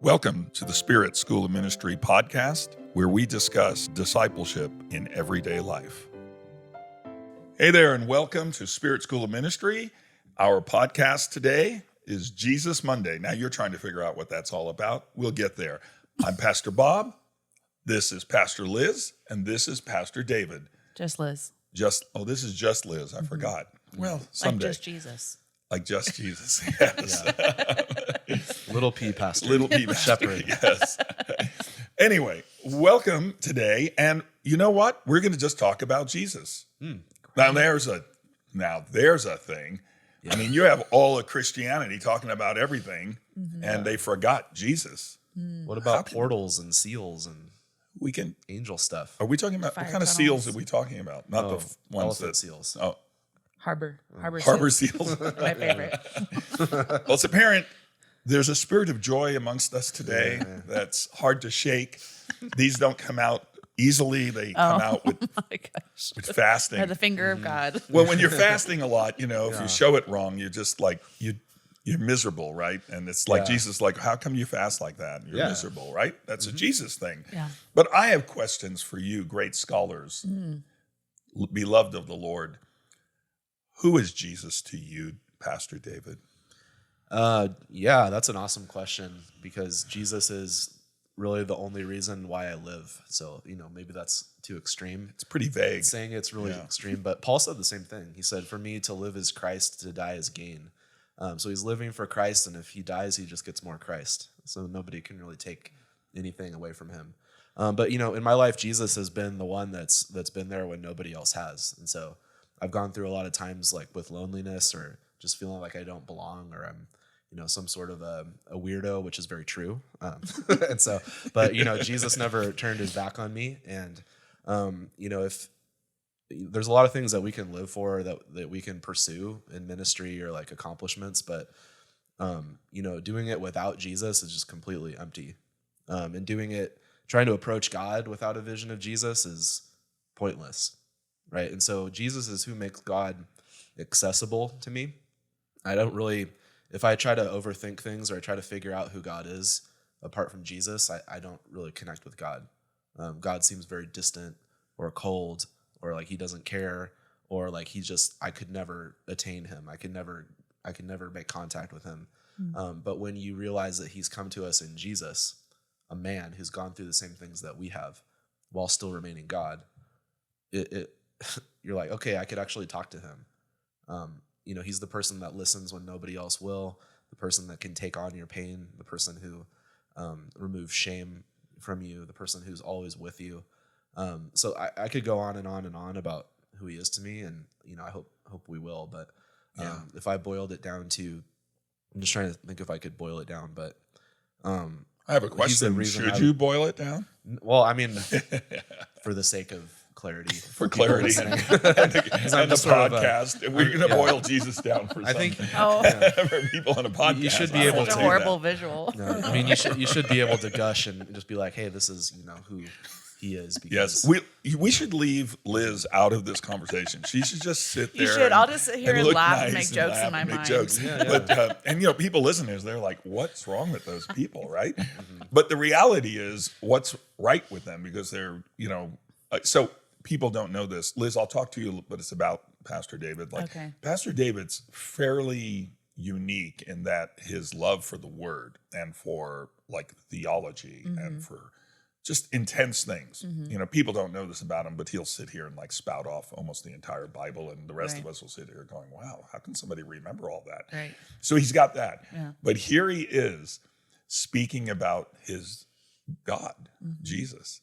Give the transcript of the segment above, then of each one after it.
Welcome to the Spirit School of Ministry podcast, where we discuss discipleship in everyday life. Hey there, and welcome to Spirit School of Ministry. Our podcast today is Jesus Monday. Now you're trying to figure out what that's all about. We'll get there. I'm Pastor Bob. This is Pastor Liz, and this is Pastor David. Just Liz. This is just Liz. I forgot. Well, someday. Like just Jesus. Like just Jesus, yes. Little P pastor. Little P pastor, shepherd. Yes. Anyway, welcome today. And you know what? We're going to just talk about Jesus. Now there's a thing. Yeah. I mean, you have all of Christianity talking about everything, and they forgot Jesus. What about portals and seals and angel stuff? Are we talking about what kind of seals are we talking about? Not the ones that seals. Oh, Harbor seals. My favorite. Well, it's apparent there's a spirit of joy amongst us today that's hard to shake. These don't come out easily. They come out with fasting. The finger of God. Well, when you're fasting a lot, if you show it wrong, you're just like, you're miserable, right? And it's like Jesus, like, how come you fast like that? You're miserable, right? That's a Jesus thing. Yeah. But I have questions for you, great scholars, beloved of the Lord. Who is Jesus to you, Pastor David? That's an awesome question, because Jesus is really the only reason why I live. So, maybe that's too extreme. It's pretty vague. Saying it's really extreme, but Paul said the same thing. He said, for me to live is Christ, to die is gain. So he's living for Christ, and if he dies, he just gets more Christ. So nobody can really take anything away from him. But in my life, Jesus has been the one that's been there when nobody else has. And so I've gone through a lot of times like with loneliness or just feeling like I don't belong, or I'm, some sort of a weirdo, which is very true. And so, but Jesus never turned his back on me. And, if there's a lot of things that we can live for, that we can pursue in ministry or like accomplishments, but, doing it without Jesus is just completely empty. And trying to approach God without a vision of Jesus is pointless. Right. And so Jesus is who makes God accessible to me. I don't really, if I try to overthink things or I try to figure out who God is apart from Jesus, I don't really connect with God. God seems very distant or cold, or like he doesn't care, or like I could never attain him. I could never make contact with him. But when you realize that he's come to us in Jesus, a man who's gone through the same things that we have while still remaining God, you're like, okay, I could actually talk to him. He's the person that listens when nobody else will, the person that can take on your pain, the person who removes shame from you, the person who's always with you. So I could go on and on and on about who he is to me, and I hope we will. But if I boiled it down to, I'm just trying to think if I could boil it down. But I have a question. Should you boil it down? Well, I mean, for the sake of clarity. For clarity. And the podcast. We're going to boil Jesus down for for people on a podcast. You should be able to. Such a horrible visual. No, I mean, you should be able to gush and just be like, hey, this is, who he is. Because we should leave Liz out of this conversation. She should just sit there. You should. I'll just sit here and laugh and make jokes in my mind. But people listeners, they're like, what's wrong with those people, right? But the reality is, what's right with them? Because they're, so people don't know this. Liz, I'll talk to you, but it's about Pastor David. Pastor David's fairly unique in that his love for the word and for like theology and for just intense things. People don't know this about him, but he'll sit here and like spout off almost the entire Bible, and the rest of us will sit here going, wow, how can somebody remember all that? Right. So he's got that. Yeah. But here he is speaking about his God, Jesus,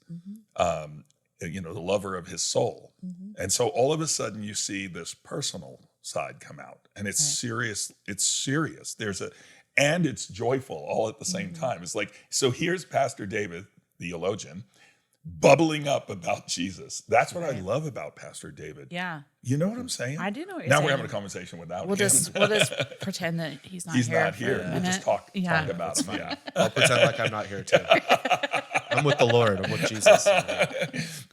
the lover of his soul. And so all of a sudden you see this personal side come out, and it's serious. It's serious. And it's joyful all at the same time. It's like, so here's Pastor David, theologian, bubbling up about Jesus. That's what I love about Pastor David. Yeah. You know what I'm saying? I do know what you're now saying. We're having a conversation without him. We'll just pretend that he's not here. He's not here. We'll just talk about him. Yeah. I'll pretend like I'm not here too. I'm with the Lord. I'm with Jesus.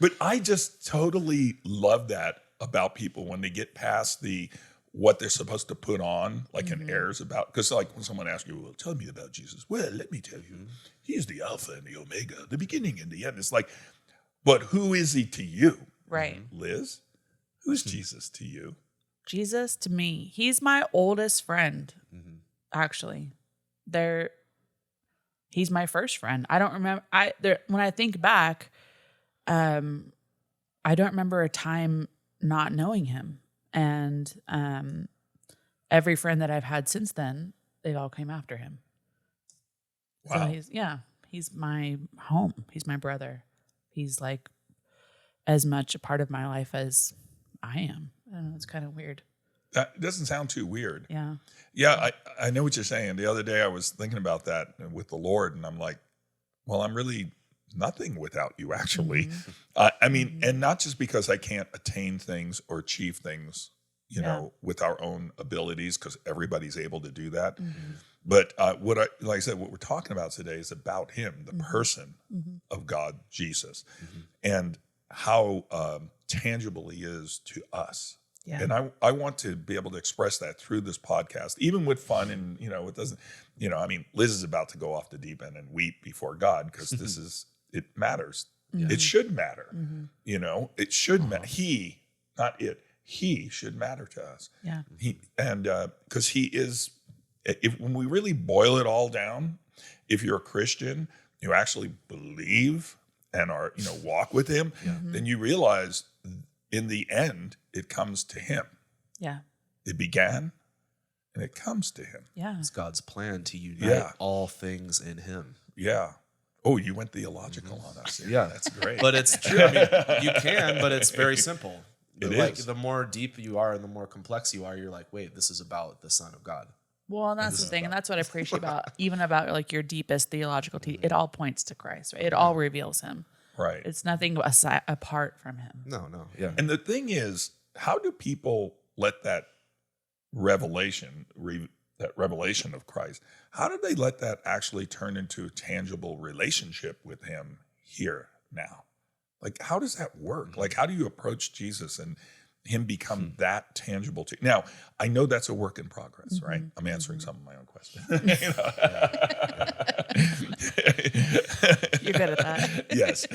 But I just totally love that about people when they get past the what they're supposed to put on, like an airs about. Because like when someone asks you, well, tell me about Jesus. Well, let me tell you, he's the Alpha and the Omega, the beginning and the end. It's like, but who is he to you? Right. Liz, who's Jesus to you? Jesus to me, he's my oldest friend, actually. He's my first friend. I don't remember, when I think back, I don't remember a time not knowing him. And every friend that I've had since then, they've all came after him. Wow. So he's my home. He's my brother. He's like as much a part of my life as I am. I don't know, it's kind of weird. That doesn't sound too weird. Yeah. Yeah, I know what you're saying. The other day I was thinking about that with the Lord, and I'm like, well, I'm really nothing without you, actually. I mean, and not just because I can't attain things or achieve things, you know, with our own abilities, because everybody's able to do that. But like I said, what we're talking about today is about him, the person of God, Jesus, and how tangible he is to us. Yeah. And I want to be able to express that through this podcast, even with fun. And, you know, it doesn't, you know, I mean, Liz is about to go off the deep end and weep before God because this is, it matters. It should matter. You know, it should matter. He, not it, he should matter to us. Yeah. Because he is, when we really boil it all down, if you're a Christian, you actually believe and are, you know, walk with him, then you realize in the end, it comes to him. Yeah. It began and it comes to him. Yeah. It's God's plan to unite all things in him. Yeah. Oh, you went theological on us. Yeah. That's great. But it's true. I mean, you can, but it's very simple. It like is. The more deep you are and the more complex you are, you're like, wait, this is about the Son of God. Well, and that's the thing. And that's what I appreciate about, even about like your deepest theological it all points to Christ, right? It all reveals him. Right. It's nothing apart from him. No. Yeah. And the thing is, how do people let that revelation of Christ, how do they let that actually turn into a tangible relationship with him here now? Like, how does that work? Like, how do you approach Jesus and him become that tangible to you? Now, I know that's a work in progress, right? I'm answering some of my own questions. You're good at that. Yes.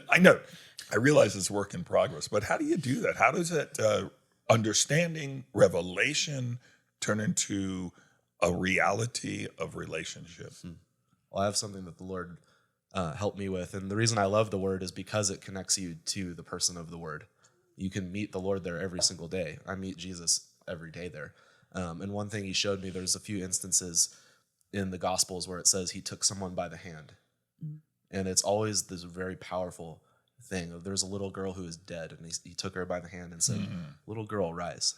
I know. I realize it's work in progress, but how do you do that? How does that understanding, revelation turn into a reality of relationship? Well, I have something that the Lord helped me with, and the reason I love the Word is because it connects you to the person of the Word. You can meet the Lord there every single day. I meet Jesus every day there. And one thing he showed me, there's a few instances in the Gospels where it says he took someone by the hand. And it's always this very powerful thing. There's a little girl who is dead, and he took her by the hand and said, little girl, rise.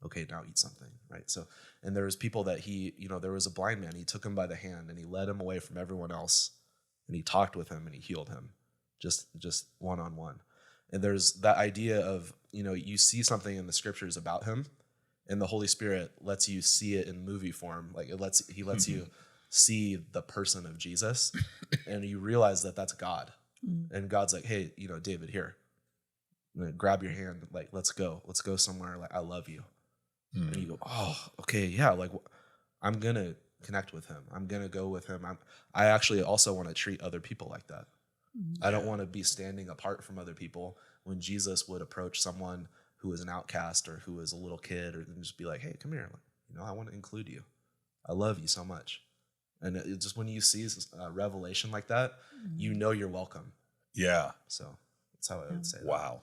Okay, now eat something, right? So, and there was people that there was a blind man. He took him by the hand, and he led him away from everyone else, and he talked with him, and he healed him, just one-on-one. And there's that idea of, you see something in the scriptures about him, and the Holy Spirit lets you see it in movie form. Like he lets you see the person of Jesus, and you realize that that's God. And God's like, hey, David, here, grab your hand. Like, let's go somewhere. Like, I love you. And you go, oh, okay. Yeah. Like, I'm going to connect with him. I'm going to go with him. I actually also want to treat other people like that. I don't want to be standing apart from other people when Jesus would approach someone who was an outcast or who was a little kid, or just be like, hey, come here. I want to include you. I love you so much. And it just when you see a revelation like that, you're welcome. Yeah. So that's how I would say that. Wow.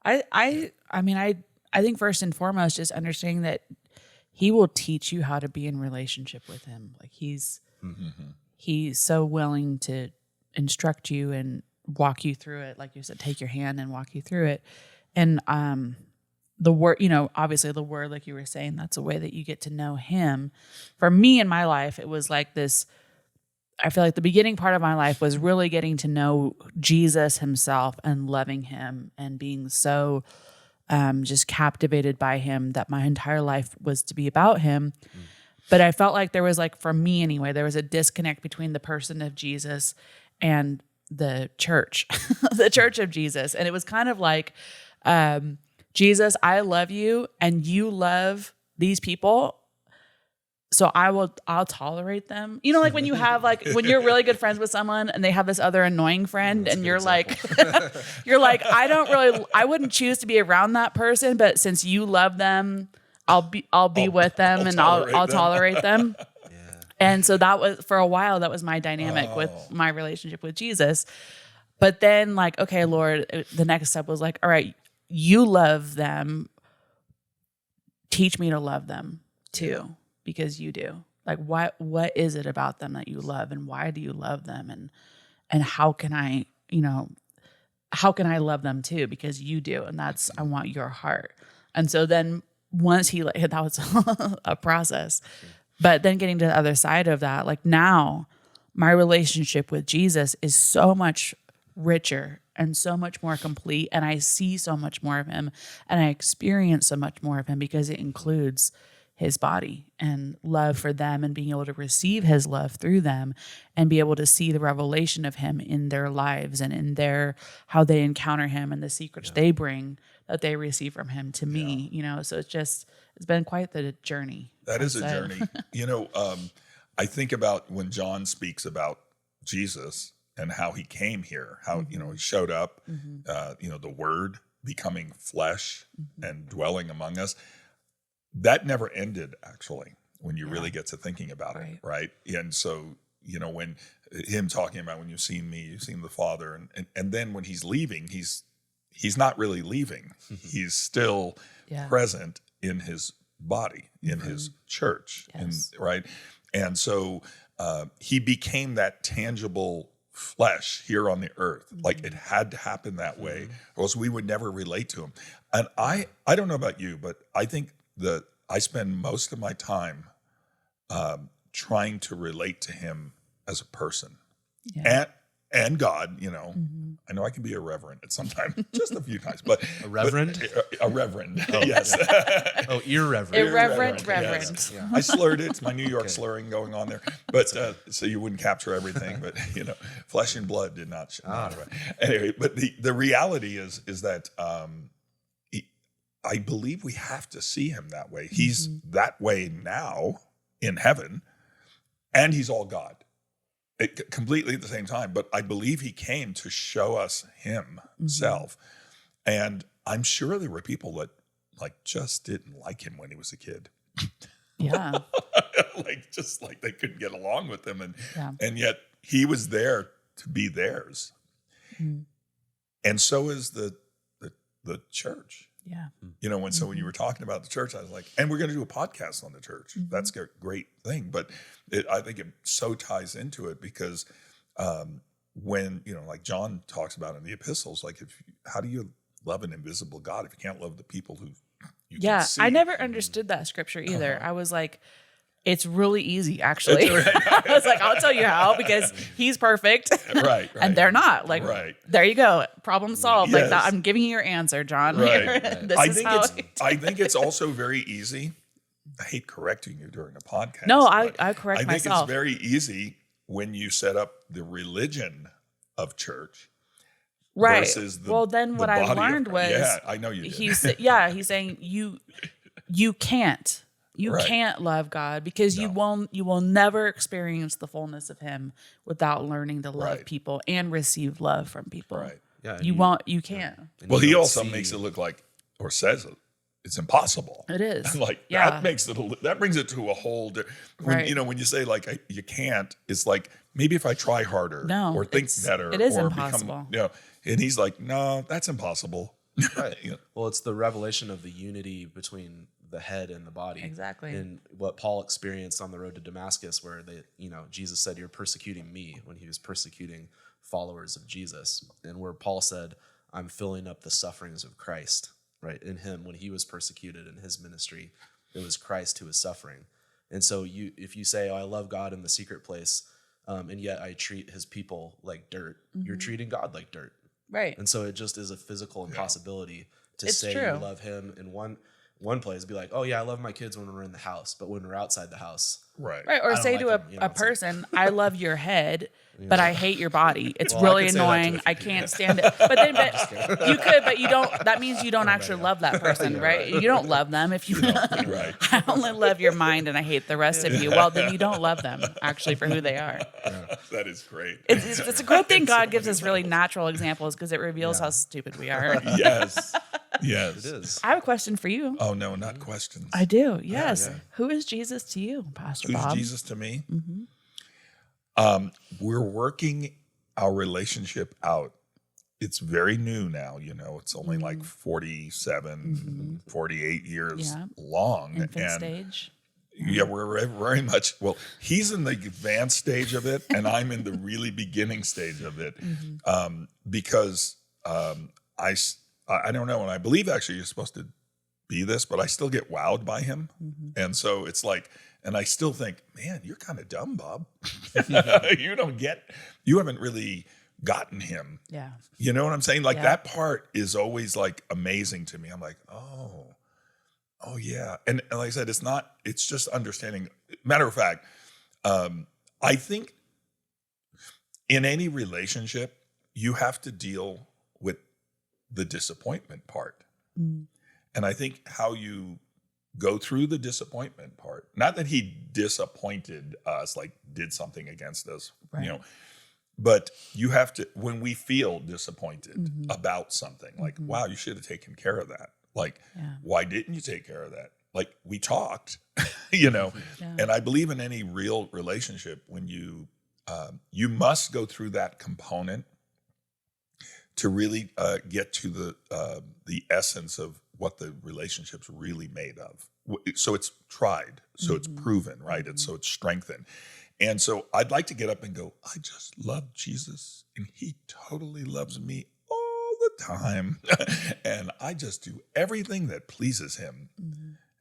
I think first and foremost, just understanding that he will teach you how to be in relationship with him. Like he's so willing to instruct you and walk you through it. Like you said, take your hand and walk you through it. And the word, obviously the word, like you were saying, that's a way that you get to know him. For me in my life, it was like this, I feel like the beginning part of my life was really getting to know Jesus himself and loving him and being so just captivated by him that my entire life was to be about him. But I felt like there was, like, for me anyway, there was a disconnect between the person of Jesus and the church, the church of Jesus. And it was kind of like Jesus, I love you and you love these people. So I'll tolerate them. You know, like when you have when you're really good friends with someone and they have this other annoying friend and you're like, I wouldn't choose to be around that person, but since you love them, I'll be with them and I'll tolerate them. Yeah. And so that was, for a while, that was my dynamic with my relationship with Jesus. But then okay, Lord, the next step was all right, you love them. Teach me to love them too. Because you do. What is it about them that you love, and why do you love them, and how can I love them too? Because you do, and I want your heart. And so then once that was a process, but then getting to the other side of that, now my relationship with Jesus is so much richer and so much more complete, and I see so much more of him, and I experience so much more of him because it includes his body and love for them and being able to receive his love through them and be able to see the revelation of him in their lives and in how they encounter him and the secrets they bring that they receive from him to me, so it's been quite the journey. That is a journey. I think about when John speaks about Jesus and how he came here, how, he showed up, the word becoming flesh and dwelling among us. That never ended, actually, when you really get to thinking about it, right? And so, when him talking about when you've seen me, you've seen the Father, and then when he's leaving, he's not really leaving. He's still present in his body, in his church, right? And so he became that tangible flesh here on the earth. It had to happen that way, or else we would never relate to him. And I don't know about you, but I think that I spend most of my time trying to relate to him as a person and God. I know I can be irreverent at some time, just a few times, but A reverend? a reverend, yes. Oh, irreverent. Irreverent reverend. Yes. Yeah. I slurred it. It's my New York slurring going on there, but so you wouldn't capture everything. But flesh and blood did not. Anyway, but the reality is that. I believe we have to see him that way. He's that way now in heaven, and he's all God, completely at the same time. But I believe he came to show us himself. And I'm sure there were people that just didn't like him when he was a kid. Yeah. just they couldn't get along with him. And yet he was there to be theirs. And so is the church. Yeah. When you were talking about the church, I was like, and we're going to do a podcast on the church. That's a great thing. But I think it so ties into it because when, John talks about in the epistles, how do you love an invisible God if you can't love the people who you can see? I never understood that scripture either. I was like, it's really easy, actually. I was like, I'll tell you how, because he's perfect. Right. And they're not. There you go. Problem solved. Yes. I'm giving you your answer, John. Right. I think it's also very easy. I hate correcting you during a podcast. No, I correct myself. I think it's very easy when you set up the religion of church. Right. Versus then what I learned was, I know you did. He's saying you can't. You can't love God because you will never experience the fullness of him without learning to love people and receive love from people. Right. Yeah. You can't. Well, he also makes it look like, or says it's impossible. It is. That brings it to a whole when you say you can't, it's maybe if I try harder or think better, it is or impossible. And he's like, no, that's impossible. Right. Well, it's the revelation of the unity between the head and the body. Exactly. And what Paul experienced on the road to Damascus, where Jesus said, "You're persecuting me," when he was persecuting followers of Jesus, and where Paul said, "I'm filling up the sufferings of Christ." Right, in him, when he was persecuted in his ministry, it was Christ who was suffering. And so if you say, "Oh, I love God in the secret place," and yet I treat his people like dirt, you're treating God like dirt. Right. And so it just is a physical impossibility to say true. you love him in one one place, be like, oh yeah, I love my kids when we're in the house, but when we're outside the house, Right. Right. Or I don't say like to them, you know, a it's like- person, I love your head, but I hate your body. It's Well, I really could say that to a annoying. few I people. can't stand it. But then you could, but you don't, that means you don't actually love that person, right? You don't love them if you, Right. I only love your mind and I hate the rest of you. Well, then you don't love them actually for who they are. That is great. It's a good thing God gives us really natural examples because it reveals Yeah. how stupid we are. Yes. Yes. it is. I have a question for you. Oh no, not questions. I do. Yes. yeah. Who is Jesus to you, Pastor Who's Bob? Jesus to me? We're working our relationship out. It's very new now, you know. It's only like 47, 48 years Yeah. long. Infant and stage. yeah, we're very much, well, he's in the advanced stage of it, and I'm in the really beginning stage of it. Because I don't know, and I believe actually you're supposed to be this, but I still get wowed by him. And so it's like, and I still think, man, you're kind of dumb, Bob. You haven't really gotten him. Yeah. You know what I'm saying? Like Yeah. that part is always like amazing to me. I'm like, oh yeah. And like I said, it's just understanding. Matter of fact, I think in any relationship, you have to deal with the disappointment part. And I think how you go through the disappointment part, not that he disappointed us, like did something against us, Right. you know, but you have to, when we feel disappointed about something, like, wow, you should have taken care of that. Like, Yeah. why didn't you take care of that? Like, we talked, you know, Yeah. and I believe in any real relationship, when you must go through that component to really get to the essence of what the relationship's really made of. So it's tried, so it's proven, right? And so it's strengthened. And so I'd like to get up and go, I just love Jesus, and he totally loves me all the time. And I just do everything that pleases him.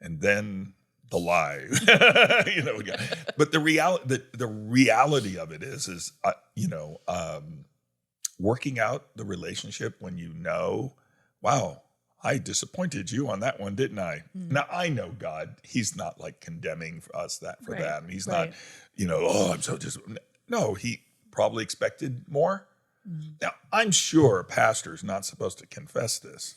And then the lie, you know, but the reality of it is working out the relationship when you know, wow, I disappointed you on that one, didn't I? Now I know God, he's not like condemning us for Right, that. And he's right. not, you know, oh, I'm so no, he probably expected more. Now, I'm sure a pastor's not supposed to confess this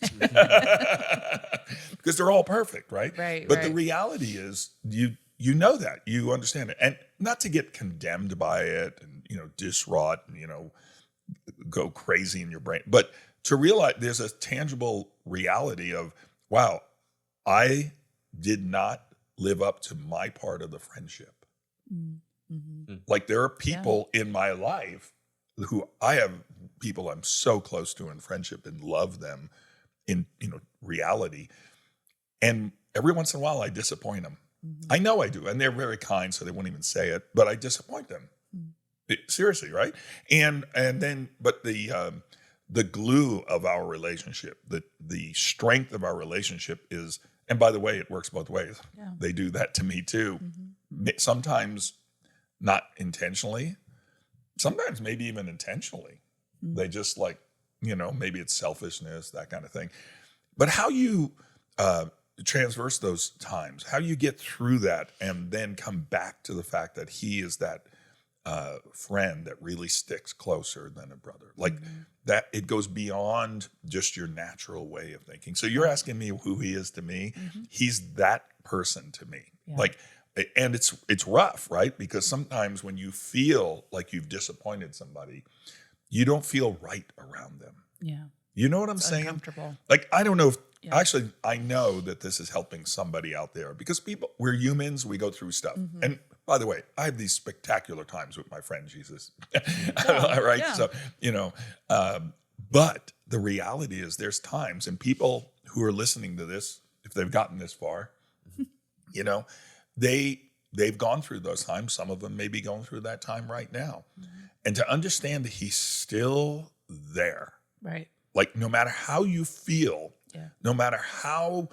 because they're all perfect, right? Right, But the right. reality is you know that, you understand it, and not to get condemned by it and, you know, distraught and, you know, go crazy in your brain, but to realize there's a tangible reality of, wow, I did not live up to my part of the friendship. Like there are people in my life who I have people I'm so close to in friendship and love them in, you know, reality. And every once in a while I disappoint them. I know I do. And they're very kind, so they won't even say it, but I disappoint them. Seriously, right? And then, but the glue of our relationship, the strength of our relationship is, and by the way, it works both ways. Yeah. They do that to me too. Sometimes not intentionally, sometimes maybe even intentionally. They just like, you know, maybe it's selfishness, that kind of thing. But how you transverse those times, how you get through that and then come back to the fact that he is that friend that really sticks closer than a brother. Like that, it goes beyond just your natural way of thinking. So you're asking me who he is to me. He's that person to me. Yeah. Like, and it's rough, right? Because sometimes when you feel like you've disappointed somebody, you don't feel right around them. Yeah. You know what I'm saying? Uncomfortable. Like, I don't know if, Yeah. actually, I know that this is helping somebody out there because we're humans, we go through stuff. And by the way, I have these spectacular times with my friend Jesus, right? yeah. So, you know, but the reality is there's times, and people who are listening to this, if they've gotten this far, you know, they've gone through those times. Some of them may be going through that time right now. And to understand that he's still there, Right. like no matter how you feel, Yeah. no matter how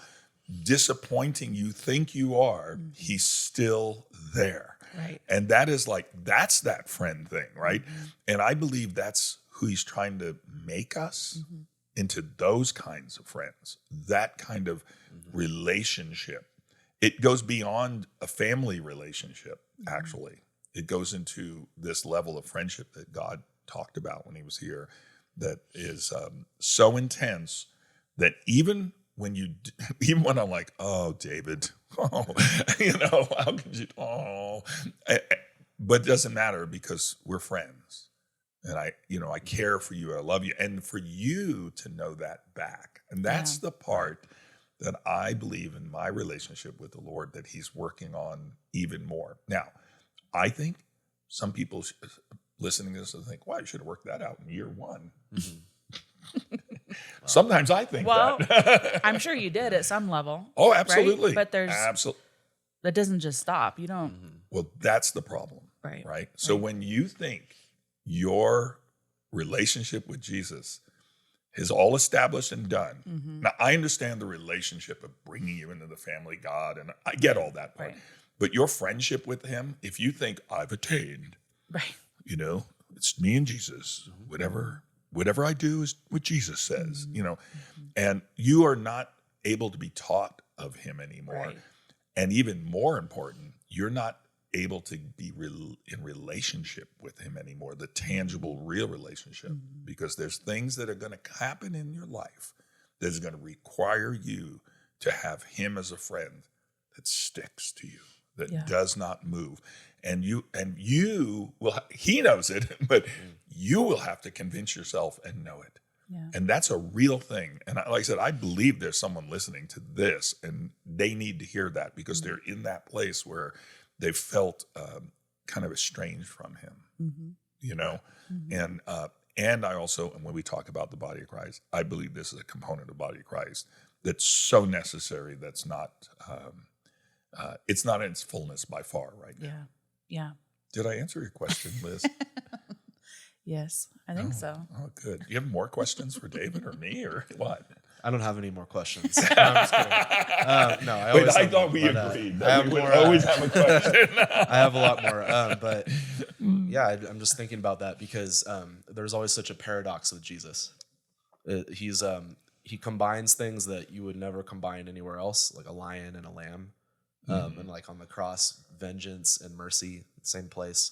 disappointing you think you are, he's still there. Right. And that is like, that's that friend thing, right? And I believe that's who he's trying to make us, into those kinds of friends, that kind of relationship. It goes beyond a family relationship, actually. It goes into this level of friendship that God talked about when he was here, that is so intense that even when I'm like, oh, David, oh, how could you, but it doesn't matter because we're friends. And I care for you. I love you. And for you to know that back. And that's the part that I believe in my relationship with the Lord that he's working on even more. Now, I think some people listening to this will think, wow, you should have worked that out in year one. Sometimes I think that. I'm sure you did at some level. Oh, absolutely. Right? But that doesn't just stop. You don't. Well, that's the problem. Right? So when you think your relationship with Jesus is all established and done. Now, I understand the relationship of bringing you into the family of God, and I get all that part. Right. But your friendship with him, if you think I've attained, it's me and Jesus, whatever I do is what Jesus says, and you are not able to be taught of him anymore. Right. And even more important, you're not able to be in relationship with him anymore, the tangible, real relationship, because there's things that are going to happen in your life that is going to require you to have him as a friend that sticks to you, that does not move. And you will, he knows it, but you will have to convince yourself and know it. Yeah. And that's a real thing. And like I said, I believe there's someone listening to this and they need to hear that because they're in that place where they've felt kind of estranged from him, And I also, and when we talk about the body of Christ, I believe this is a component of the body of Christ that's so necessary. That's not, it's not in its fullness by far right now. Yeah. Did I answer your question, Liz? Yes, I think so. Oh, good. Do you have more questions for David or me or what? I don't have any more questions. No, I'm just kidding. I thought we agreed I that we would always have a question. I have a lot more, but yeah, I'm just thinking about that because there's always such a paradox with Jesus. He combines things that you would never combine anywhere else, like a lion and a lamb, and like on the cross, vengeance and mercy, same place,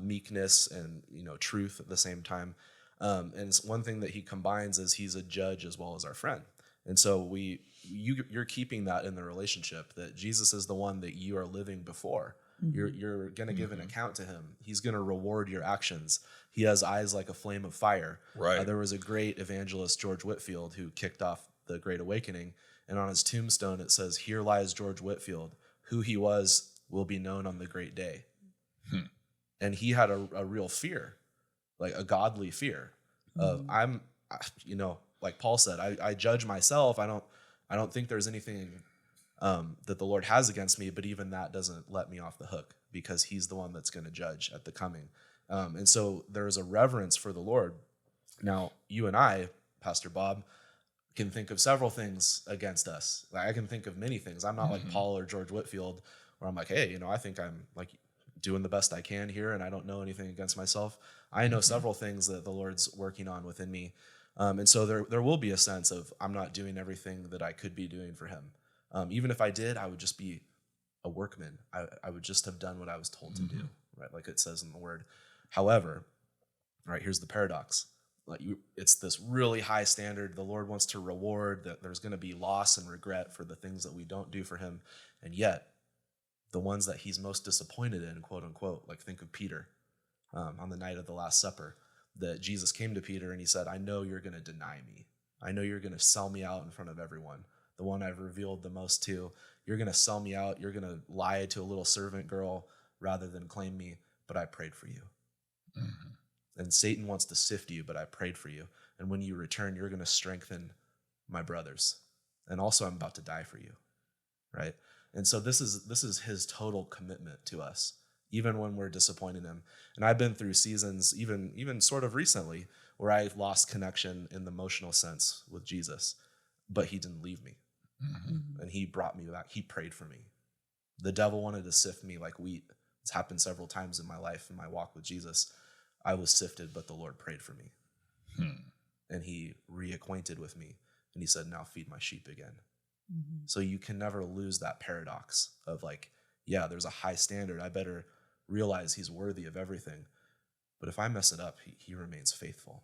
meekness and truth at the same time. And it's one thing that he combines is he's a judge as well as our friend. And so you're keeping that in the relationship, that Jesus is the one that you are living before. You're going to give an account to him. He's going to reward your actions. He has eyes like a flame of fire. Right. There was a great evangelist, George Whitefield, who kicked off the Great Awakening. And on his tombstone, it says, "Here lies George Whitefield. Who he was will be known on the great day." And he had a real fear, like a godly fear of like Paul said, I judge myself. I don't think there's anything that the Lord has against me, but even that doesn't let me off the hook because he's the one that's going to judge at the coming. And so there is a reverence for the Lord. Now, you and I, Pastor Bob, can think of several things against us. Like, I can think of many things. I'm not like Paul or George Whitefield, where I'm like, hey, I think I'm like doing the best I can here, and I don't know anything against myself. I know several things that the Lord's working on within me. And so there will be a sense of I'm not doing everything that I could be doing for him. Even if I did, I would just be a workman. I would just have done what I was told to do, right? Like it says in the word. However, right, here's the paradox. Like it's this really high standard. The Lord wants to reward that there's going to be loss and regret for the things that we don't do for him. And yet the ones that he's most disappointed in, quote unquote, like think of Peter on the night of the Last Supper, that Jesus came to Peter and he said, "I know you're going to deny me. I know you're going to sell me out in front of everyone. The one I've revealed the most to, you're going to sell me out. You're going to lie to a little servant girl rather than claim me, but I prayed for you. And Satan wants to sift you, but I prayed for you. And when you return, you're going to strengthen my brothers. And also I'm about to die for you." Right? And so this is his total commitment to us, even when we're disappointing him. And I've been through seasons, even sort of recently, where I lost connection in the emotional sense with Jesus, but he didn't leave me. And he brought me back. He prayed for me. The devil wanted to sift me like wheat. It's happened several times in my life, in my walk with Jesus. I was sifted, but the Lord prayed for me. and he reacquainted with me. And he said, now feed my sheep again. So you can never lose that paradox of like, yeah, there's a high standard. I better realize he's worthy of everything. But if I mess it up, he remains faithful.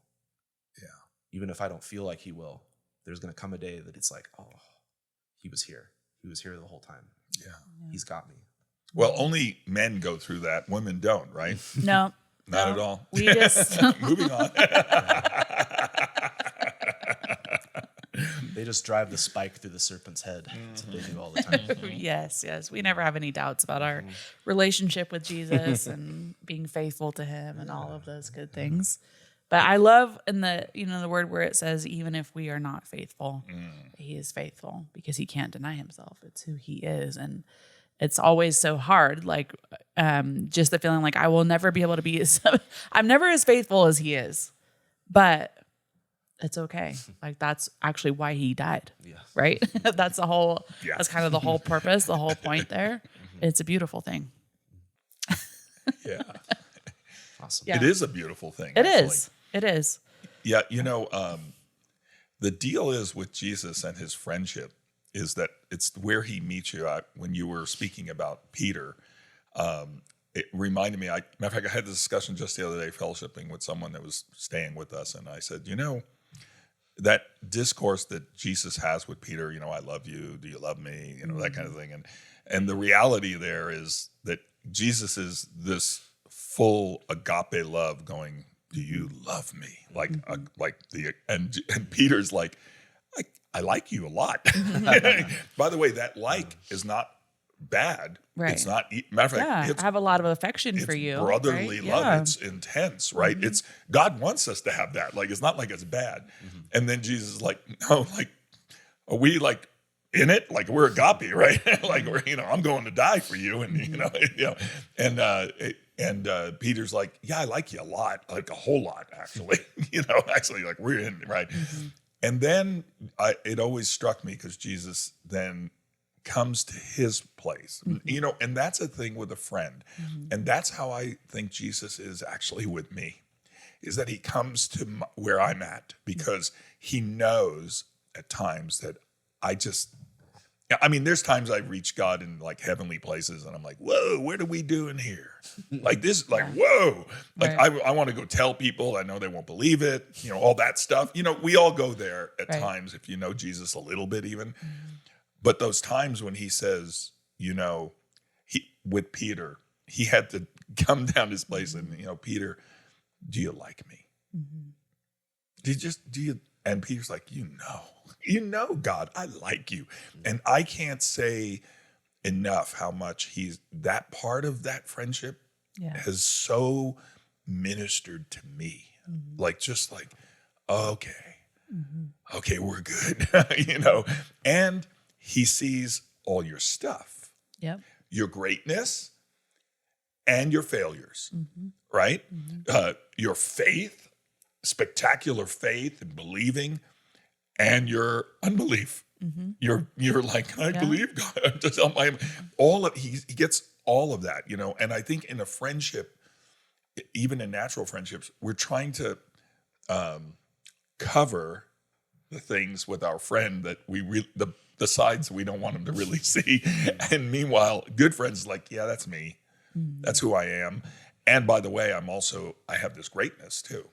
Yeah. Even if I don't feel like he will, there's going to come a day that it's like, oh, he was here. He was here the whole time. Yeah. He's got me. Well, only men go through that. Women don't, right? No. Not no. at all. We just Moving on. They just drive the spike through the serpent's head. That's what they do all the time. yes. We never have any doubts about our relationship with Jesus and being faithful to him and all of those good things. But I love in the word where it says, even if we are not faithful, he is faithful because he can't deny himself. It's who he is. And it's always so hard. Like, just the feeling like I will never be able to be I'm never as faithful as he is, but it's okay. Like, that's actually why he died. Yeah. Right. That's the whole, Yeah. that's kind of the whole purpose, the whole point there. It's a beautiful thing. Yeah. Awesome. Yeah. It is a beautiful thing. It actually. is. It is. Yeah. The deal is with Jesus and his friendship is that it's where he meets you. When you were speaking about Peter, it reminded me, matter of fact, I had this discussion just the other day, fellowshipping with someone that was staying with us. And I said, that discourse that Jesus has with Peter, I love you. Do you love me? That kind of thing. And the reality there is that Jesus is this full agape love going, do you love me? And Peter's like, I like you a lot. By the way, that is not bad. Right. It's not, matter of fact, I have a lot of affection for it's you. brotherly right? love. Yeah. It's intense, right? It's God wants us to have that. Like, it's not like it's bad. And then Jesus is like, no, like, are we like in it? Like, we're agape, right? Like, we're, I'm going to die for you. And Peter's like, yeah, I like you a lot, like a whole lot, actually. Actually, like, we're in, right? And then it always struck me because Jesus then comes to his place, and that's a thing with a friend. And that's how I think Jesus is actually with me, is that he comes to where I'm at because he knows at times that there's times I reach God in like heavenly places and I'm like, whoa, what are we doing here? Like this, like, whoa, like Right. I want to go tell people, I know they won't believe it, all that stuff. We all go there at Right. times if you know Jesus a little bit even. But those times when he says, with Peter, he had to come down this place and, Peter, do you like me? Do you? And Peter's like, God, I like you. And I can't say enough how much that part of that friendship has so ministered to me. Like, just like, okay, we're good, and he sees all your stuff, your greatness and your failures, right? Your faith, spectacular faith and believing, and your unbelief. You're like, can I believe God? He gets all of that, And I think in a friendship, even in natural friendships, we're trying to cover the things with our friend that the sides we don't want him to really see. And meanwhile, good friends is like, yeah, that's me. That's who I am. And by the way, I have this greatness too,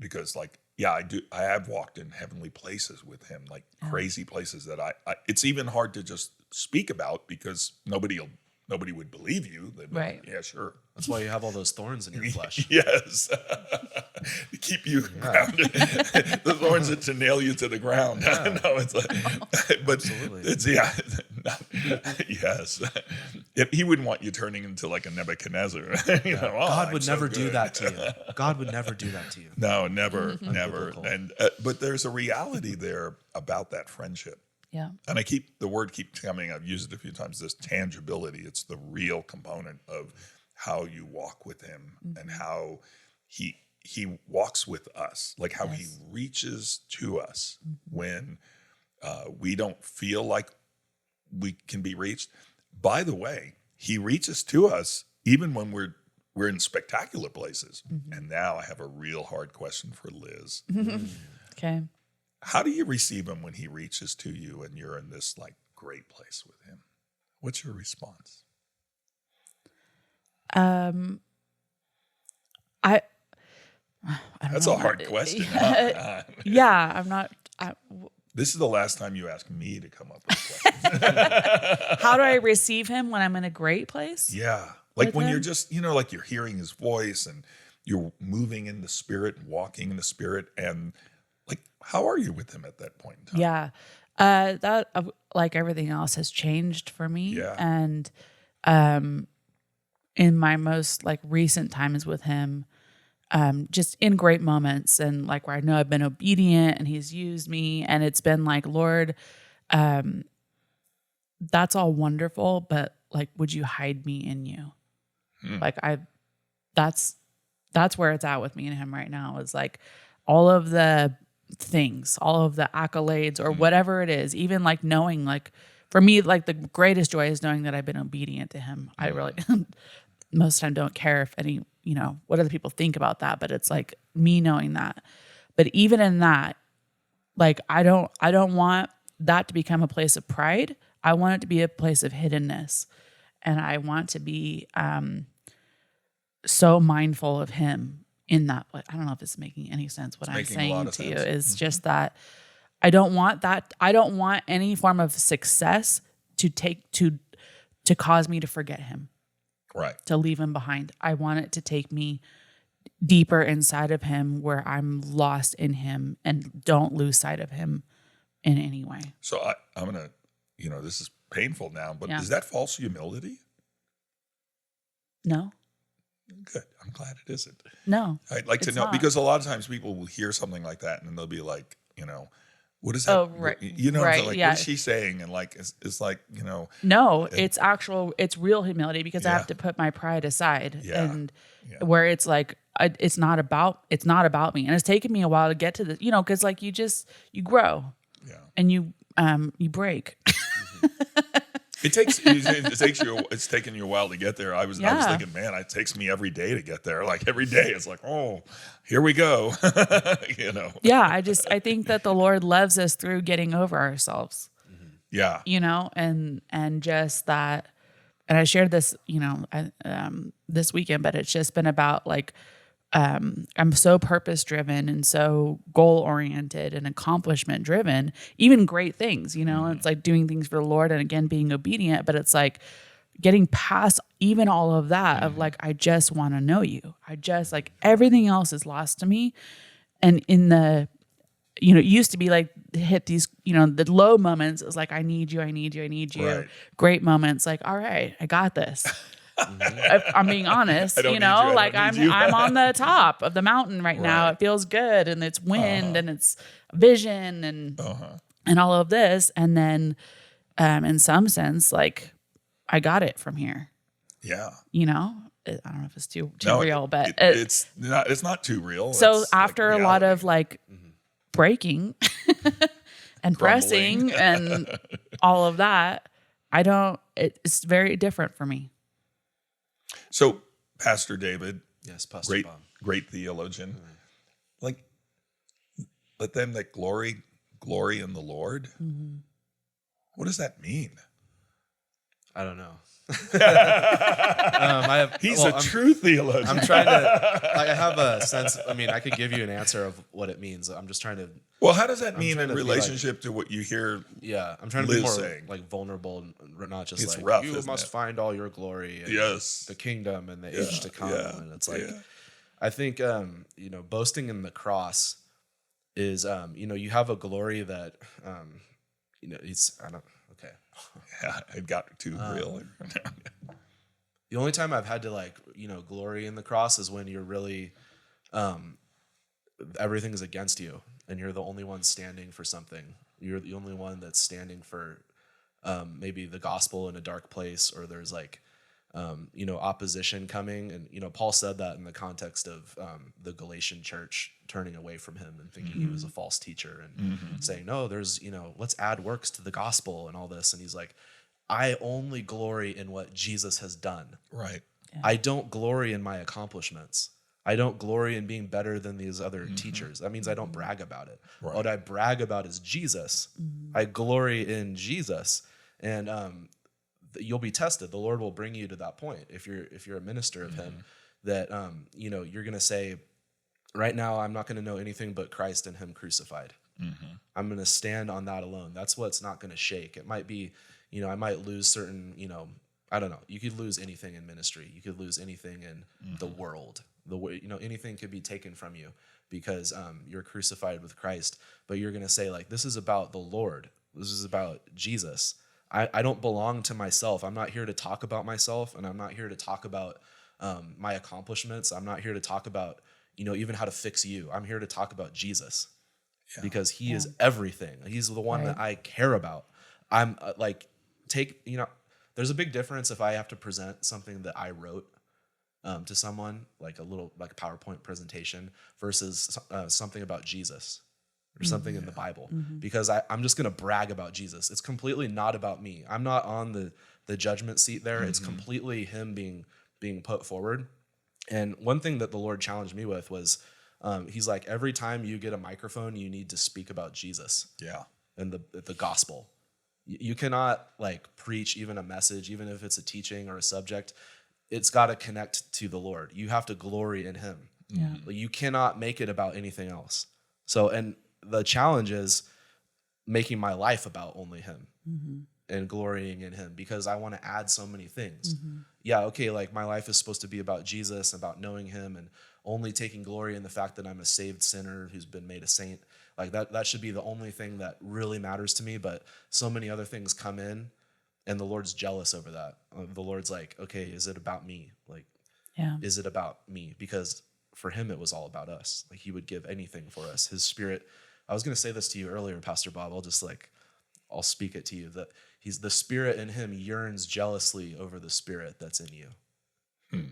because like, I have walked in heavenly places with him, like crazy places that it's even hard to just speak about because nobody would believe you. They'd be like, yeah, sure. That's why you have all those thorns in your flesh. Yes. To keep you grounded. The thorns are to nail you to the ground. No, it's like, but Absolutely. it's, yes. If he wouldn't want you turning into like a Nebuchadnezzar. God would never do that to you. God would never do that to you. No, never, never. Unbiblical. And but there's a reality there about that friendship. Yeah. And the word keeps coming, I've used it a few times, this tangibility. It's the real component of how you walk with him and how he walks with us, like how he reaches to us when we don't feel like we can be reached. By the way, he reaches to us even when we're in spectacular places. And now I have a real hard question for Liz. Okay. How do you receive him when he reaches to you and you're in this like great place with him? What's your response? I don't That's know. a hard question. Yeah, I'm not. This is the last time you ask me to come up with questions. How do I receive him when I'm in a great place? Yeah. Like With when you're him? just, like you're hearing his voice and you're moving in the spirit and walking in the spirit. And like, how are you with him at that point in time? Yeah. That like everything else has changed for me. Yeah. And in my most like recent times with him, just in great moments and like where I know I've been obedient and he's used me, and it's been like, Lord, that's all wonderful, but like, would you hide me in you? Like that's where it's at with me and him right now, is like all of the things, all of the accolades or whatever it is, even like knowing, like for me, like the greatest joy is knowing that I've been obedient to him. I really most of the time don't care if any, what other people think about that, but it's like me knowing that. But even in that, like I don't want that to become a place of pride. I want it to be a place of hiddenness. And I want to be so mindful of him in that. I don't know if it's making any sense what I'm making a lot saying of to you sense. is just that I don't want that. I don't want any form of success to cause me to forget him, Right. to leave him behind. I want it to take me deeper inside of him where I'm lost in him and don't lose sight of him in any way. So I'm going to, this is painful now, but Yeah. is that false humility? No, Good. I'm glad it isn't. no. I'd like to It's know, not. because a lot of times people will hear something like that and then they'll be like, what is that? Oh, right. Right, Like, yeah. what is she saying? And like, it's like, No, it's real humility, because I Yeah. have to put my pride aside, Yeah. and Yeah. where it's like, it's not about me. And it's taken me a while to get to the, cause like you grow yeah. and you break. It's taken you a while to get there. I was Yeah. thinking, man, it takes me every day to get there. Like every day it's like, oh, here we go. Yeah. I think that the Lord loves us through getting over ourselves, Yeah. and just that. And I shared this, this weekend, but it's just been about like, I'm so purpose driven and so goal oriented and accomplishment driven, even great things, it's like doing things for the Lord and again, being obedient, but it's like getting past even all of that of like, I just want to know you. I just like everything else is lost to me. And in the, it used to be like hit these, the low moments, it was like, I need you. Right. Great moments, like, all right, I got this. I'm being honest, I don't need you, I like don't need you. I'm on the top of the mountain right now. Right. It feels good, and it's wind and it's vision and all of this. And then, in some sense, like I got it from here. Yeah. I don't know if it's too No, real, but it's not too real. so It's after like a lot of reality. like breaking and pressing and all of that, it's very different for me. So Pastor David, Yes, Pastor great, Bob. great theologian, like, let them that glory in the Lord. What does that mean? I don't know. He's a true theologian. I'm trying to. I have a sense. I mean, I could give you an answer of what it means. I'm just trying to. Well, how does that mean trying in to be relationship to what you hear? Yeah, I'm trying to Liz be more saying. like vulnerable, and not just It's like rough, you isn't must it? find all your glory. In Yes. the kingdom and the age to come. Yeah, And it's like, yeah. I think boasting in the cross is you have a glory that it's I don't okay. Yeah, it got too real. The only time I've had to like, glory in the cross is when you're really, everything's against you and you're the only one standing for something. You're the only one that's standing for maybe the gospel in a dark place, or there's like, opposition coming. And, Paul said that in the context of the Galatian church turning away from him and thinking he was a false teacher and saying, no, there's, let's add works to the gospel and all this. And he's like, I only glory in what Jesus has done. Right. I don't glory in my accomplishments. I don't glory in being better than these other teachers. That means I don't brag about it. Right. What I brag about is Jesus. I glory in Jesus. And you'll be tested. The Lord will bring you to that point if you're a minister of him, that you're going to say, right now I'm not going to know anything but Christ and him crucified. I'm going to stand on that alone. That's what's not going to shake. It might be, I might lose certain, I don't know. You could lose anything in ministry. You could lose anything in the world. Anything could be taken from you because you're crucified with Christ. But you're going to say, like, this is about the Lord. This is about Jesus. I don't belong to myself. I'm not here to talk about myself, and I'm not here to talk about my accomplishments. I'm not here to talk about, even how to fix you. I'm here to talk about Jesus because he is everything. He's the one that I care about. I'm there's a big difference if I have to present something that I wrote to someone, like a PowerPoint presentation, versus something about Jesus or something in the Bible, because I'm just going to brag about Jesus. It's completely not about me. I'm not on the judgment seat there. It's completely him being put forward. And one thing that the Lord challenged me with was, he's like, every time you get a microphone, you need to speak about Jesus and the gospel. You cannot preach even a message, even if it's a teaching or a subject. It's got to connect to the Lord. You have to glory in him. Yeah. You cannot make it about anything else. So, and the challenge is making my life about only him and glorying in him, because I want to add so many things. Yeah, okay, my life is supposed to be about Jesus, about knowing him, and only taking glory in the fact that I'm a saved sinner who's been made a saint. That should be the only thing that really matters to me, but so many other things come in, and the Lord's jealous over that. The Lord's like, okay, is it about me? Is it about me? Because for him, it was all about us. He would give anything for us. His Spirit. I was going to say this to you earlier, Pastor Bob. I'll speak it to you, that he's the Spirit in him yearns jealously over the Spirit that's in you.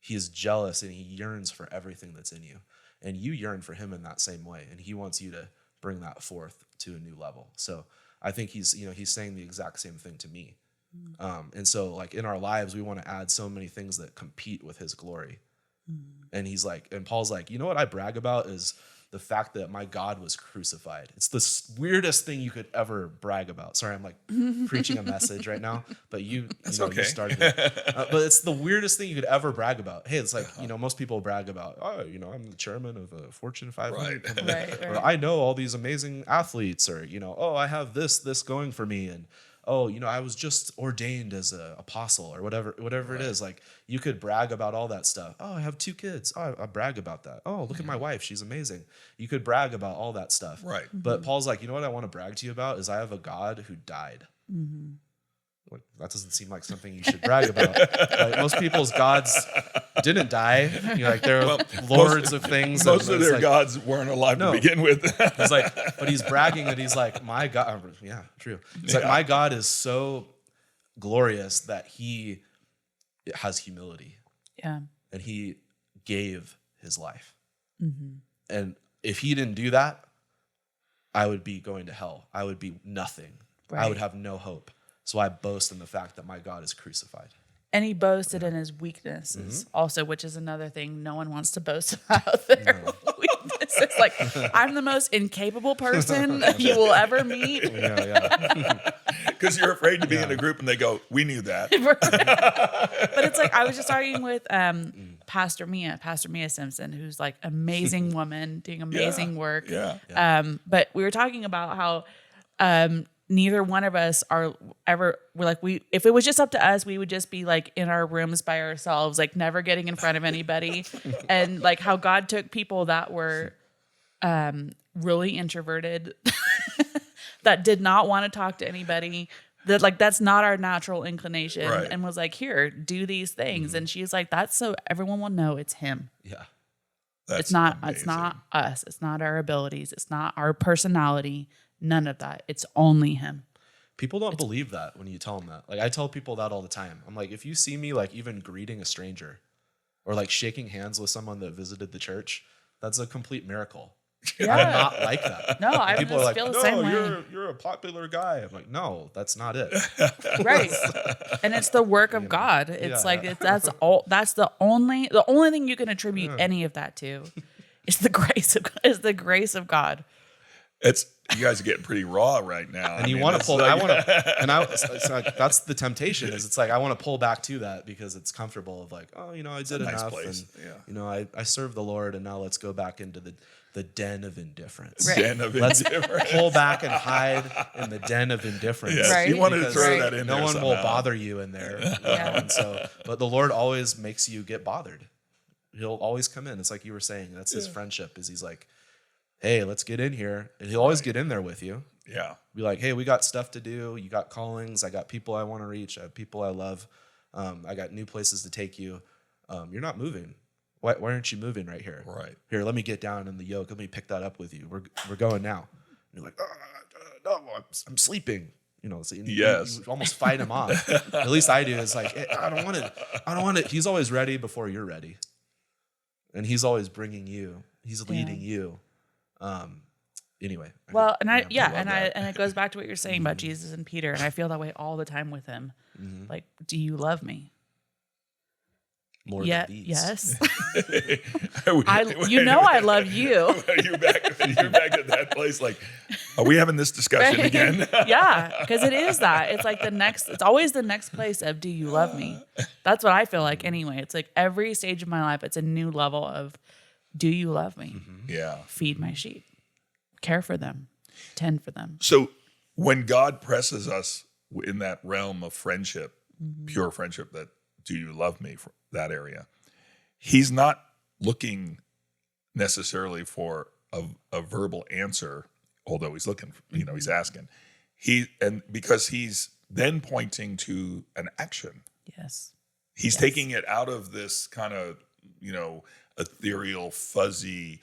He is jealous and he yearns for everything that's in you. And you yearn for him in that same way. And he wants you to bring that forth to a new level. So I think he's saying the exact same thing to me. And so in our lives, we want to add so many things that compete with his glory. And Paul's like, you know what I brag about is the fact that my God was crucified. It's the weirdest thing you could ever brag about. Sorry, I'm preaching a message right now, but you started it. But it's the weirdest thing you could ever brag about. Hey, it's most people brag about, I'm the chairman of a Fortune 500 company. Right. Or I know all these amazing athletes, or, I have this going for me. And, I was just ordained as an apostle, or whatever it is. You could brag about all that stuff. Oh, I have 2 kids. Oh, I brag about that. Oh, look at my wife. She's amazing. You could brag about all that stuff. Right. But Paul's like, you know what I want to brag to you about is I have a God who died. That doesn't seem like something you should brag about. Most people's gods didn't die. They're lords of things. Most of their gods weren't alive to begin with. He's but he's bragging that he's my God. Yeah, true. It's my God is so glorious that he has humility. Yeah. And he gave his life. And if he didn't do that, I would be going to hell. I would be nothing. Right. I would have no hope. So I boast in the fact that my God is crucified. And he boasted in his weaknesses also, which is another thing no one wants to boast about their weaknesses. I'm the most incapable person you will ever meet. Because you're afraid to be in a group and they go, we knew that. But it's I was just arguing with Pastor Mia Simpson, who's amazing woman doing amazing work. But we were talking about how neither one of us are ever, if it was just up to us, we would just be in our rooms by ourselves, never getting in front of anybody. And how God took people that were really introverted, that did not want to talk to anybody, that that's not our natural inclination, right. And was here, do these things. And she's that's so everyone will know it's him. Yeah. It's not us. It's not our abilities. It's not our personality. None of that. It's only him. People don't believe that when you tell them that. I tell people that all the time. I'm if you see me even greeting a stranger or shaking hands with someone that visited the church, that's a complete miracle. I'm Yeah. not like that. No, I People are just like, feel the no, same way. you're a popular guy. I'm like, no, that's not it. Right. And it's the work of God. It's Yeah, like yeah. that's the only thing you can attribute any of that to is the grace of God. You guys are getting pretty raw right now. And you want to pull. I want to, and it's like that's the temptation. Is it's like I want to pull back to that because it's comfortable. Of like, oh, I did nice enough, place. and I served the Lord, and now let's go back into the den of indifference. Right. Den of Let's indifference. pull back and hide in the den of indifference. Yes, Right. you wanted to Because throw that in no there one will somehow. bother you in there. Yeah. And so, but the Lord always makes you get bothered. He'll always come in. It's like you were saying. That's his friendship. Is he's like, hey, let's get in here, and he'll always get in there with you. Yeah. Be like, hey, we got stuff to do. You got callings. I got people I want to reach. I have people I love. I got new places to take you. You're not moving. Why aren't you moving right here? Right. Here, let me get down in the yoke. Let me pick that up with you. We're going now. And you're like, no, I'm sleeping. So Yes. you almost fight him off. At least I do. It's like, hey, I don't want it. He's always ready before you're ready. And he's always bringing you. He's leading you. Anyway. Well, and love that. and it goes back to what you're saying about Jesus and Peter, and I feel that way all the time with him. Like, do you love me? More Yeah. than these. Yes. Wait, I love you. You're back at that place. Like, are we having this discussion again? Yeah, because it is that. It's like it's always the next place of do you love me? That's what I feel like anyway. It's like every stage of my life, it's a new level of do you love me? Yeah. Feed my sheep, care for them, tend for them. So when God presses us in that realm of friendship, pure friendship, that do you love me, for that area, he's not looking necessarily for a verbal answer, although he's looking, he's asking. Because he's then pointing to an action. Yes. He's taking it out of this kind of, ethereal, fuzzy,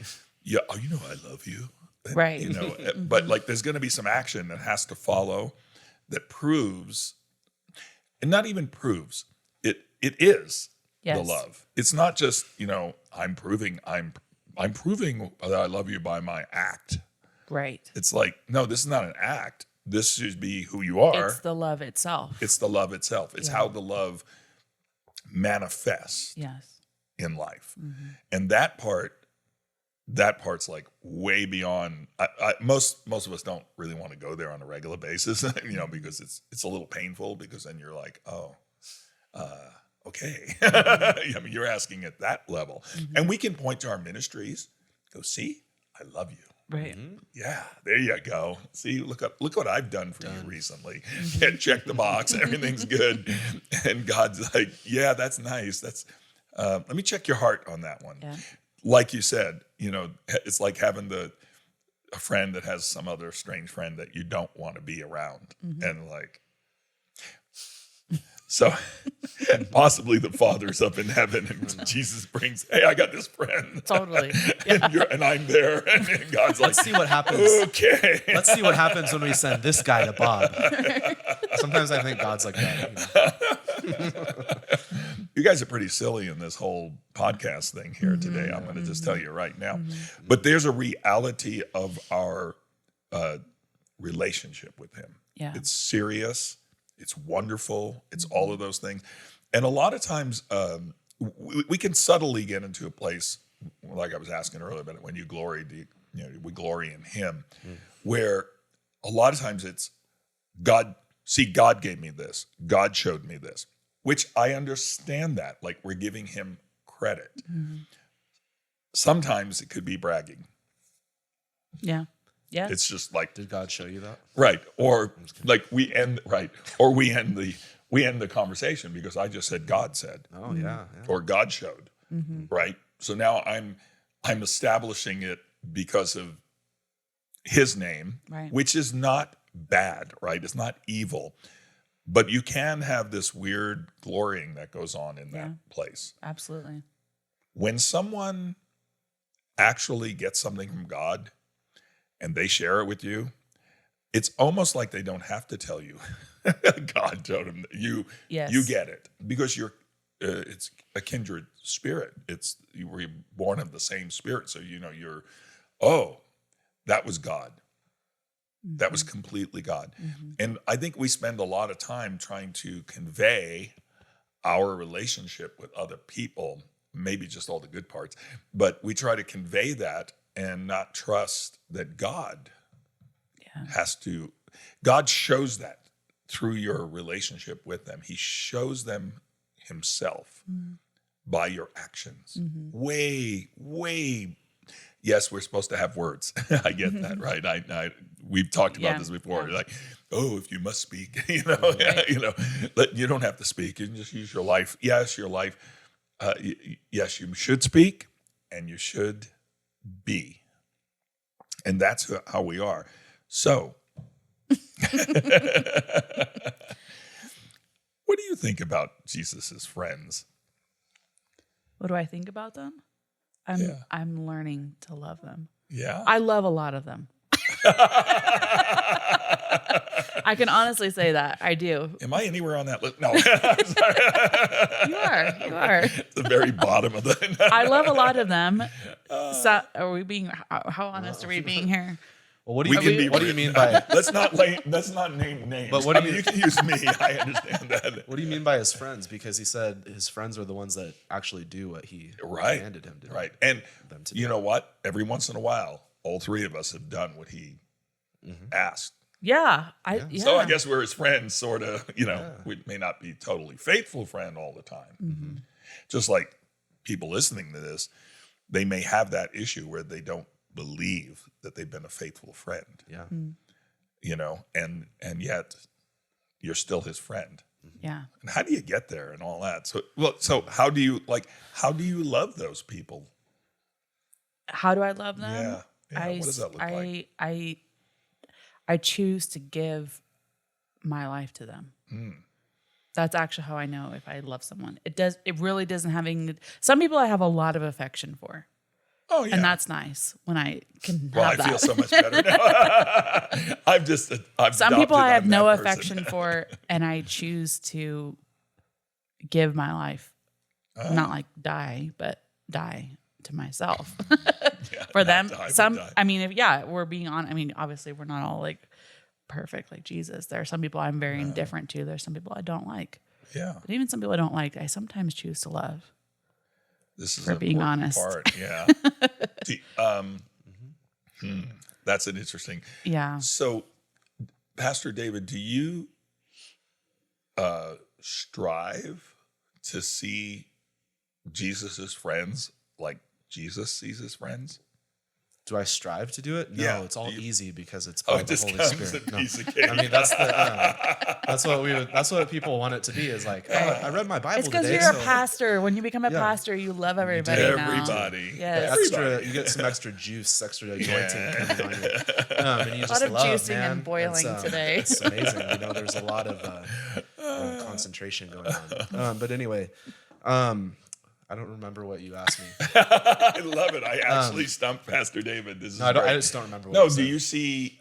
I love you. And, Right. But like there's going to be some action that has to follow that proves, and not even proves, it is the Yes. love. It's not just, I'm proving that I love you by my act. Right. It's like, no, this is not an act. This should be who you are. It's the love itself. It's the love itself. It's how the love manifests Yes. in life. And that part's like way beyond. Most of us don't really want to go there on a regular basis, because it's a little painful, because then you're like, okay. I mean, you're asking at that level, and we can point to our ministries. Go, see, I love you. Right. Yeah, there you go. See, look what I've done for you recently. Yeah, check the box. Everything's good. And God's like, yeah, that's nice. That's let me check your heart on that one. Yeah. Like you said, it's like having a friend that has some other strange friend that you don't want to be around. And like, so possibly the Father's up in heaven and Jesus brings, hey, I got this friend. Totally. And I'm there. And God's like, Let's see what happens. okay. Let's see what happens when we send this guy to Bob. Sometimes I think God's like that. You guys are pretty silly in this whole podcast thing here today. I'm going to just tell you right now. But there's a reality of our relationship with him. Yeah. It's serious. It's wonderful. It's all of those things. And a lot of times we can subtly get into a place, like I was asking earlier about it, when you glory, we glory in him, where a lot of times it's God. See, God gave me this. God showed me this, which I understand that. Like we're giving him credit. Sometimes it could be bragging. Yeah. Yeah. It's just like, Did God show you that? right. Or like we end the conversation because I just said God said, Oh yeah. or God showed. Right. So now I'm establishing it because of his name, Right. which is not bad, right? It's not evil. But you can have this weird glorying that goes on in that place. Absolutely. When someone actually gets something from God and they share it with you, it's almost like they don't have to tell you. God told them that you get it because it's a kindred spirit. You were born of the same spirit. So, you're, that was God. That was completely God. And I think we spend a lot of time trying to convey our relationship with other people, maybe just all the good parts, but we try to convey that and not trust that God God shows that through your relationship with them. He shows them himself by your actions. Way, yes, we're supposed to have words. I get that, right? We've talked about this before. Like, oh, if you must speak, but you don't have to speak. You can just use your life. Yes, your life. Yes, you should speak and you should be. And that's how we are. So, what do you think about Jesus's friends? What do I think about them? I'm learning to love them. Yeah. I love a lot of them. I can honestly say that. I do. Am I anywhere on that list? No. You are. The very bottom of the. I love a lot of them. So, are we being, how honest are we being here? Well, what do you mean by? Let's not name names. But what do you can use me. I understand that. What do you mean by his friends? Because he said his friends are the ones that actually do what he commanded him to do. Right. And them to you do. know what? Every once in a while, all three of us have done what he asked. Yeah. So I guess we're his friends, sort of. We may not be totally faithful friend all the time. Just like people listening to this, they may have that issue where they don't believe that they've been a faithful friend. Yeah. And yet you're still his friend. Yeah. And how do you get there and all that? So how do you love those people? How do I love them? Yeah. What does that look like? I choose to give my life to them. That's actually how I know if I love someone. It really doesn't have any. Some people I have a lot of affection for. Oh yeah. And that's nice when I can Well, have that. I feel so much better now. I've Some people I have adopted, no I'm that person. affection for, and I choose to give my life, not like die, but die to myself for them. If we're being on. I mean, obviously we're not all like perfect like Jesus. There are some people I'm very indifferent to. There's some people I don't like. Yeah. But even some people I don't like, I sometimes choose to love. This is for being honest. part. Yeah. That's an interesting. Yeah. So, Pastor David, do you strive to see Jesus's friends like Jesus sees his friends? Do I strive to do it? No, Yeah. it's all easy because it's by the Holy Spirit. No. Piece of cake. I mean, that's what people want it to be. Is like, I read my Bible It's because today. you're a pastor. When you become a pastor, you love everybody. Everybody. Now. Yes. You get some extra juice, extra anointing coming on you. And you A just lot of love, juicing man. and boiling today. It's amazing. There's a lot of concentration going on. But anyway, I don't remember what you asked me. I love it. I actually stumped Pastor David. This is I great. just don't remember what No, you do said. you see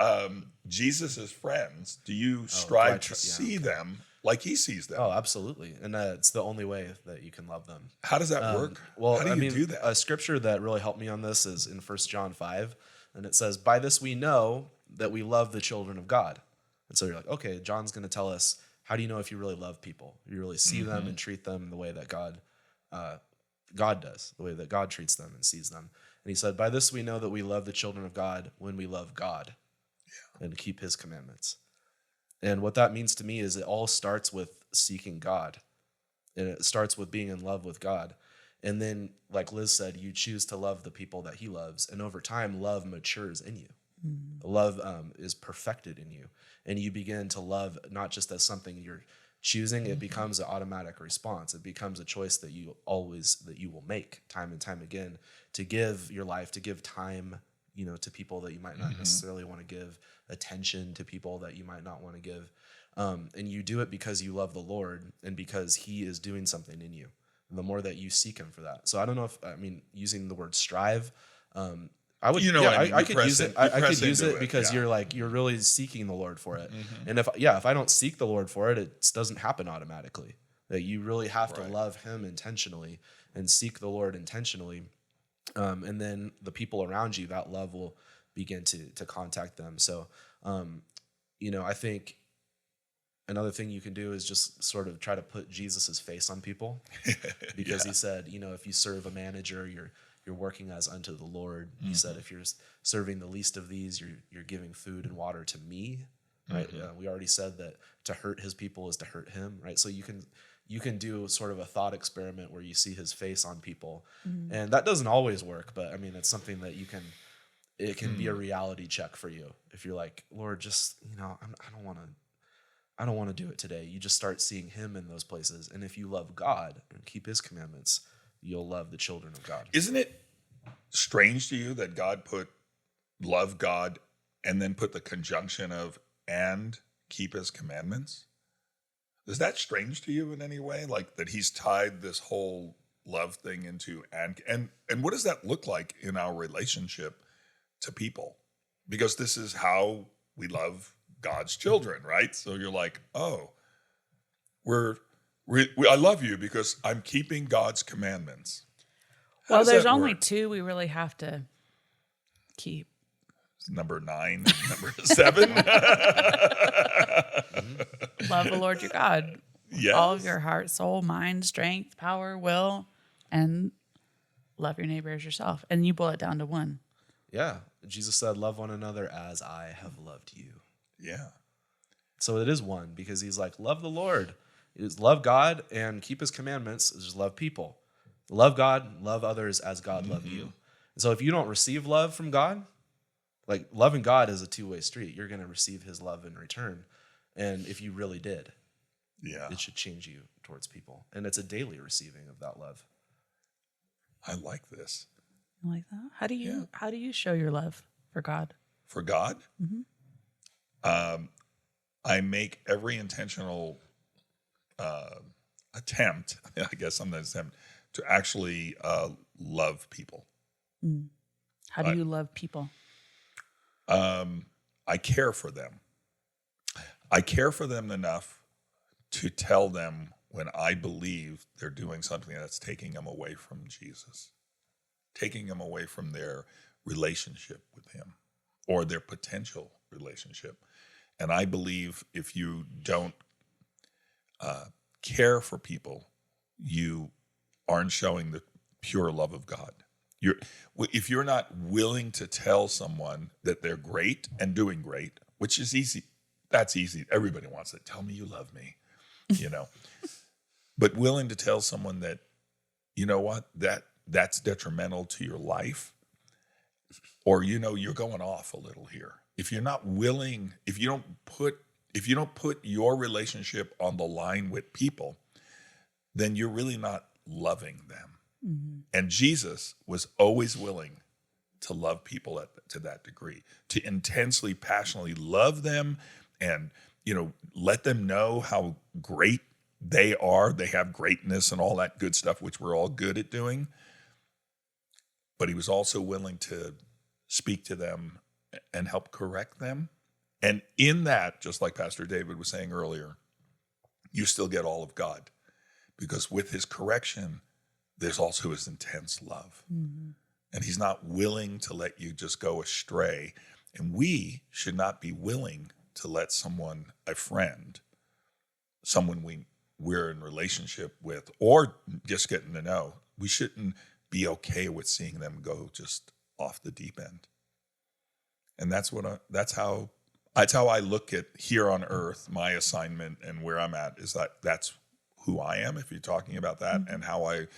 Jesus's friends? Do you strive to see them like he sees them? Oh, absolutely. And it's the only way that you can love them. How does that work? Well, how do you do that? A scripture that really helped me on this is in 1 John 5. And it says, by this we know that we love the children of God. And so you're like, okay, John's going to tell us, how do you know if you really love people? You really see them and treat them the way that God does, the way that God treats them and sees them. And he said, by this we know that we love the children of God when we love God and keep his commandments. And what that means to me is it all starts with seeking God. And it starts with being in love with God. And then, like Liz said, you choose to love the people that he loves. And over time, love matures in you. Love is perfected in you. And you begin to love not just as something you're choosing, it becomes an automatic response. It becomes a choice that you will make time and time again to give your life, to give time, to people that you might not necessarily want to give, attention to people that you might not want to give. And you do it because you love the Lord and because he is doing something in you. And the more that you seek him for that. So I don't know using the word strive, I would, I could use it. I could use it because you're really seeking the Lord for it. And if I don't seek the Lord for it, it doesn't happen automatically. That you really have to love him intentionally and seek the Lord intentionally. And then the people around you, that love will begin to contact them. So, I think another thing you can do is just sort of try to put Jesus's face on people, because he said, if you serve a manager, you're working as unto the Lord. He said, if you're serving the least of these, you're giving food and water to me, right? We already said that to hurt his people is to hurt him, right? So you can do sort of a thought experiment where you see his face on people, and that doesn't always work, but I mean, it's something that it can be a reality check for you. If you're like, Lord, just, I don't want to do it today. You just start seeing him in those places. And if you love God and keep his commandments, you'll love the children of God. Isn't it strange to you that God put love God and then put the conjunction of and keep his commandments? Is that strange to you in any way? Like that he's tied this whole love thing into and what does that look like in our relationship to people? Because this is how we love God's children, right? So you're like, oh, I love you because I'm keeping God's commandments. How Well, does there's that only work? 2 we really have to keep. Number 9, number 7. Love the Lord your God. Yes. All of your heart, soul, mind, strength, power, will, and love your neighbor as yourself. And you boil it down to 1. Yeah. Jesus said, love one another as I have loved you. Yeah. So it is 1, because he's like, love the Lord. Is love God and keep his commandments, is just love people. Love God, love others as God loved you. And so if you don't receive love from God, like loving God is a 2-way street. You're going to receive his love in return. And if you really did, it should change you towards people. And it's a daily receiving of that love. I like this. You like that? How do you show your love for God? For God, I make every intentional attempt, I guess sometimes attempt, to actually love people. How do you love people? I care for them. I care for them enough to tell them when I believe they're doing something that's taking them away from Jesus, taking them away from their relationship with him or their potential relationship. And I believe if you don't care for people, you aren't showing the pure love of God. If you're not willing to tell someone that they're great and doing great, which is easy, that's easy. Everybody wants it. Tell me you love me, But willing to tell someone that, you know what, that's detrimental to your life, or you're going off a little here. If you're not willing, if you don't put your relationship on the line with people, then you're really not loving them. And Jesus was always willing to love people to that degree, to intensely, passionately love them and, let them know how great they are. They have greatness and all that good stuff, which we're all good at doing. But he was also willing to speak to them and help correct them. And in that, just like Pastor David was saying earlier, you still get all of God, because with his correction, there's also his intense love. And he's not willing to let you just go astray. And we should not be willing to let someone, a friend, someone we're in relationship with, or just getting to know, we shouldn't be okay with seeing them go just off the deep end. And that's how I look at here on earth, my assignment and where I'm at is that's who I am, if you're talking about that, and how I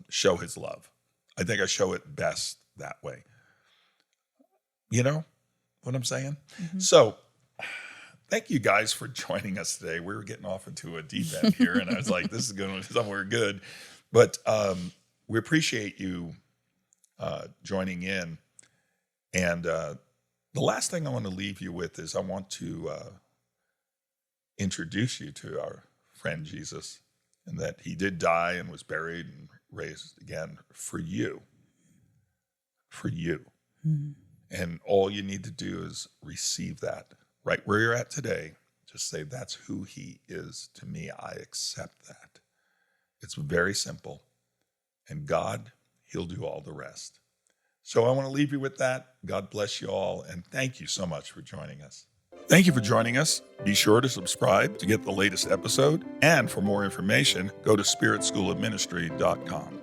show his love. I think I show it best that way. You know what I'm saying? So thank you guys for joining us today. We were getting off into a deep end here, and I was like, this is going somewhere good. But we appreciate you joining in. And the last thing I want to leave you with is I want to introduce you to our friend Jesus, and that he did die and was buried and raised again for you. For you. And all you need to do is receive that right where you're at today. Just say, that's who he is to me. I accept that. It's very simple. And God, he'll do all the rest. So I want to leave you with that. God bless you all, and thank you so much for joining us. Thank you for joining us. Be sure to subscribe to get the latest episode. And for more information, go to spiritschoolofministry.com.